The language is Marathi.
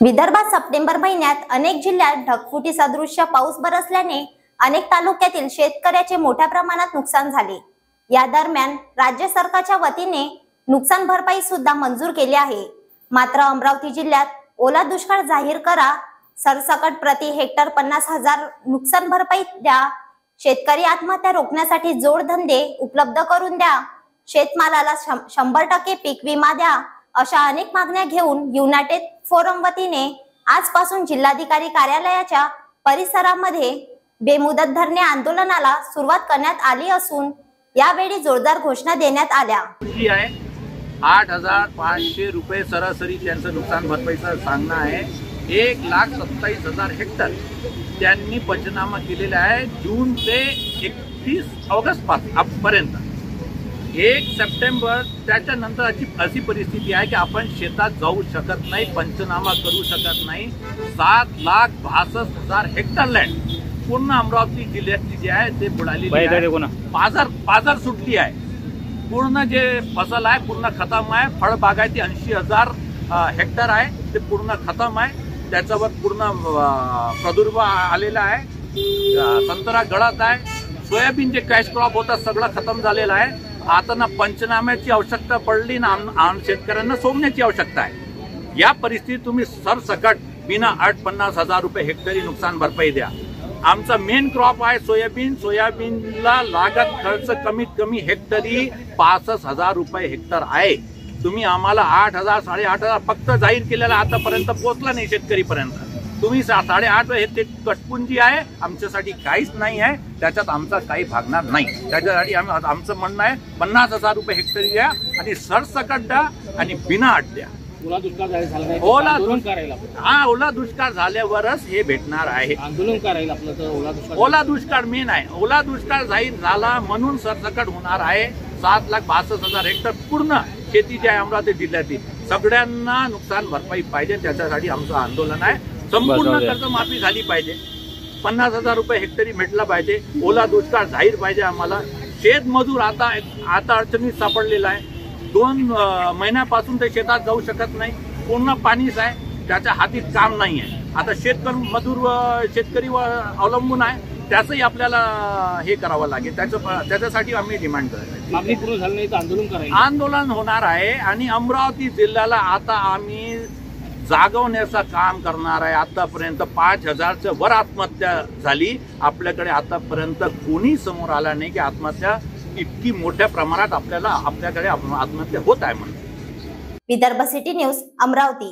विदर्भात सप्टेंबर महिन्यात अनेक जिल्ह्यात ढगफुटी सदृश्य पाऊस बरसल्याने अनेक तालुक्यातील शेतकऱ्याचे मोठ्या प्रमाणात नुकसान झाले। या दरम्यान राज्य सरकारच्या वतीने नुकसान भरपाई सुद्धा मंजूर केली आहे। मात्र अमरावती जिल्ह्यात ओला दुष्काळ जाहीर करा, सरसकट प्रति हेक्टर 50,000 नुकसान भरपाई द्या, शेतकरी आत्महत्या रोखण्यासाठी जोडधंदे उपलब्ध करून द्या, शेतमालाला 100% पीक विमा द्या, अशा अनेक मागण्या घेऊन युनायटेड फोरम वतीने आजपासून जिल्हाधिकारी कार्यालयाच्या परिसरामध्ये बेमुदत धरणे आंदोलनाला सुरुवात करण्यात आली असून यावेळी जोरदार घोषणा देण्यात आल्या। 8,500 रुपये सरासरी त्यांचं नुकसान भरपाईचं सांगणं आहे। 1,27,000 हेक्टर त्यांनी पंचनामा केलेला आहे जून ते 31 ऑगस्ट पर्यंत। 1 सप्टेंबर त्याच्यानंतर अशी परिस्थिती आहे की आपण शेतात जाऊ शकत नाही, पंचनामा करू शकत नाही। 7,62,000 हेक्टर लँड पूर्ण अमरावती जिल्ह्यातली जी आहे ते बुडालेली आहे। बाजार सुटली आहे। पूर्ण जे फसल आहे पूर्ण खतम आहे। फळबागायती 80,000 हेक्टर आहे ते पूर्ण खतम आहे। त्याच्यावर पूर्ण प्रादुर्भाव आलेला आहे। संत्रा गळत आहे। सोयाबीन जे कॅश क्रॉप होता सगळं खतम झालेलं आहे। आता ना पंचनाम्याची आवश्यकता पडली ना शेतकऱ्यांना सोडण्याची आवश्यकता आहे। या परिस्थितीत तुम्ही सरसकट बिना 50,000 रुपये हेक्टरी नुकसान भरपाई द्या। आमचा मेन क्रॉप आहे सोयाबीन। सोयाबीनला लागत खर्च कमीत कमी हेक्टरी 65,000 रुपये हेक्टर आहे। तुम्ही आम्हाला 8,000 8,500 फक्त जाहीर केलेला आतापर्यंत पोहोचला नाही शेतकरीपर्यंत। तुम्ही 8,500 हे ते कटपुंजी आहे, आमच्यासाठी काहीच नाही आहे। त्याच्यात आमचा काही भागणार नाही। त्याच्यासाठी आमचं म्हणणं आहे 50,000 रुपये हेक्टरी द्या आणि सरसकट द्या आणि बिना अट द्या। ओला दुष्काळ झाल्यावरच हे भेटणार आहे। आंदोलन करायला आपलं तर ओला दुष्काळ मेन आहे। ओला दुष्काळ जाहीर झाला म्हणून सरसकट होणार आहे। 7,62,000 हेक्टर पूर्ण शेती जी आहे अमरावती जिल्ह्यातील सगळ्यांना नुकसान भरपाई पाहिजे। त्याच्यासाठी आमचं आंदोलन आहे। संपूर्ण कर्जमाफी झाली पाहिजे। 50,000 रुपये हेक्टरी भेटला पाहिजे। ओला दुष्काळ जाहीर पाहिजे आम्हाला। शेतमजूर आता अडचणीत सापडलेला आहे। 2 महिन्यापासून ते शेतात जाऊ शकत नाही। पूर्ण पाणीच आहे, त्याच्या हातीत काम नाही आहे। आता शेतकरी अवलंबून आहे, त्याचंही आपल्याला हे करावं लागेल। त्याच्यासाठी आम्ही डिमांड करतो। मागणी पूर्ण झाली नाही तर आंदोलन करायचं। आंदोलन होणार आहे आणि अमरावती जिल्ह्याला आता आम्ही जागवण्याचं काम करणार आहे। आतापर्यंत 5,000च्या वर आत्महत्या झाली। आपल्याकडे आतापर्यंत कोणी समोर आला नाही की आत्महत्या इतकी मोठ्या प्रमाणात आपल्याकडे आत्महत्या होत आहे म्हणून। Vidarbha city news Amravati.